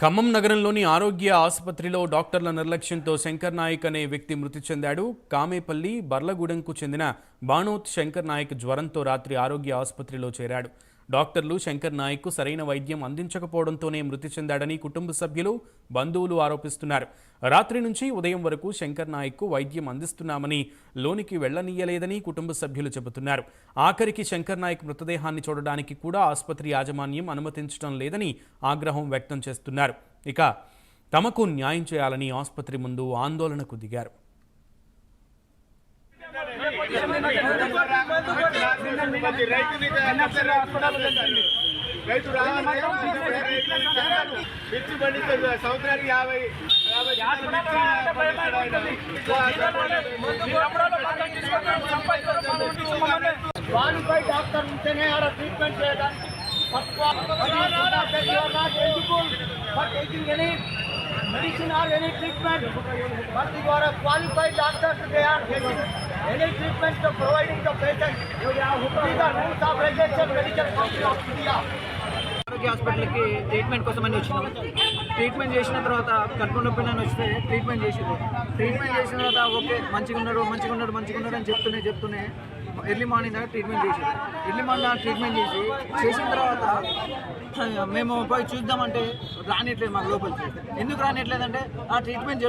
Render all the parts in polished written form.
ఖమ్మం నగరంలోని ఆరోగ్య ఆసుపత్రిలో డాక్టర్ల నిర్లక్ష్యంతో శంకర్ నాయక్ అనే వ్యక్తి మృతి చెందాడు. కామేపల్లి బర్లగూడెంకు చెందిన బాణోత్ శంకర్ నాయక్ జ్వరంతో రాత్రి ఆరోగ్య ఆసుపత్రిలో చేరాడు. డాక్టర్లు శంకర్ నాయక్కు సరైన వైద్యం అందించకపోవడంతోనే మృతి చెందాడని కుటుంబ సభ్యులు, బంధువులు ఆరోపిస్తున్నారు. రాత్రి నుంచి ఉదయం వరకు శంకర్ నాయక్కు వైద్యం అందిస్తున్నామని లోనికి వెళ్లనీయలేదని కుటుంబ సభ్యులు చెబుతున్నారు. ఆఖరికి శంకర్ నాయక్ మృతదేహాన్ని చూడడానికి కూడా ఆసుపత్రి యాజమాన్యం అనుమతించడం లేదని ఆగ్రహం వ్యక్తం చేస్తున్నారు. ఇక తమకు న్యాయం చేయాలని ఆసుపత్రి ముందు ఆందోళనకు దిగారు. క్వాలిఫైడ్ డాక్టర్ ఉంటేనే ఆడ ట్రీట్మెంట్ చేయడానికి medicine or any treatment, but you are a qualified doctor, they are getting any treatment to providing the patient. These are rules of regulation, medical council of India. ఆరోగ్య హాస్పిటల్కి treatment కోసమని వచ్చినాం. Treatment చేసిన తర్వాత కడుపు నొప్పి అని వస్తే ట్రీట్మెంట్ చేసింది. ట్రీట్మెంట్ చేసిన తర్వాత ఓకే మంచిగా ఉన్నాడు అని చెప్తూనే ఎర్లీ మార్నింగ్ దాకా ట్రీట్మెంట్ చేసింది. ఎర్లీ మార్నింగ్ దాకా ట్రీట్మెంట్ చేసిన తర్వాత మేము పోయి చూద్దామంటే రానిట్లేదు మాకు లోపలికి. ఎందుకు రానిట్లేదంటే ఆ ట్రీట్మెంట్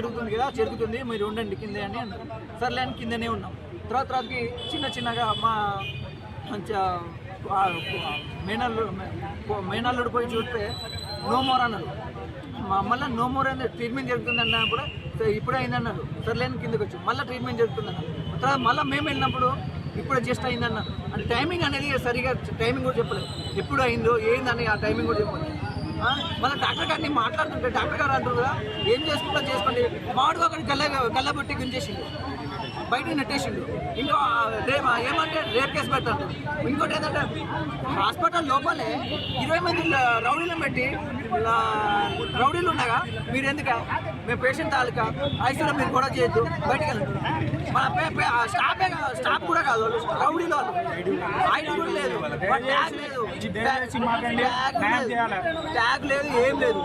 జరుగుతుంది మీరు ఉండండి కిందే అని అన్నారు. సర్లే అని కిందనే ఉన్నాం. తర్వాతకి చిన్నగా మా మేనల్లుడు పోయి చూస్తే నో మోర్ అన్నారు. మళ్ళీ నో మోర్ అని ట్రీట్మెంట్ జరుగుతుంది అన్నా కూడా ఇప్పుడే అయిందన్నారు. సర్లేని కిందకి వచ్చి మళ్ళీ ట్రీట్మెంట్ జరుగుతుందన్నారు. తర్వాత మళ్ళీ మేము వెళ్ళినప్పుడు ఇప్పుడే జస్ట్ అయిందన్నారు. అంటే టైమింగ్ అనేది సరిగా టైమింగ్ కూడా చెప్పలేదు. ఎప్పుడు అయిందో ఏందని ఆ టైమింగ్ కూడా చెప్పలేదు. మళ్ళీ డాక్టర్ గారిని మాట్లాడుతుంటే డాక్టర్ గారు అంటారు కదా ఏం చేసుకుంటా చేసుకోండి. మాడు అక్కడ గల్లబట్టి గుంజేసిండు, బయట నెట్టేసిండు. ఇంకా ఏమంటే రేప్ కేసు పెడతాడు. ఇంకోటి ఏంటంటే హాస్పిటల్ లోపలే 20 మంది రౌడీలను పెట్టి రౌడీలు ఉండగా మీరు ఎందుక మేము పేషెంట్ తాలూకా ఐసీలో మీరు కూడా చేయొద్దు బయటకు వెళ్ళండి. మన స్టాఫ్ కూడా కాదు, రౌడీలో ఐడి కూడా లేదు, ట్యాగ్ లేదు, ఏం లేదు.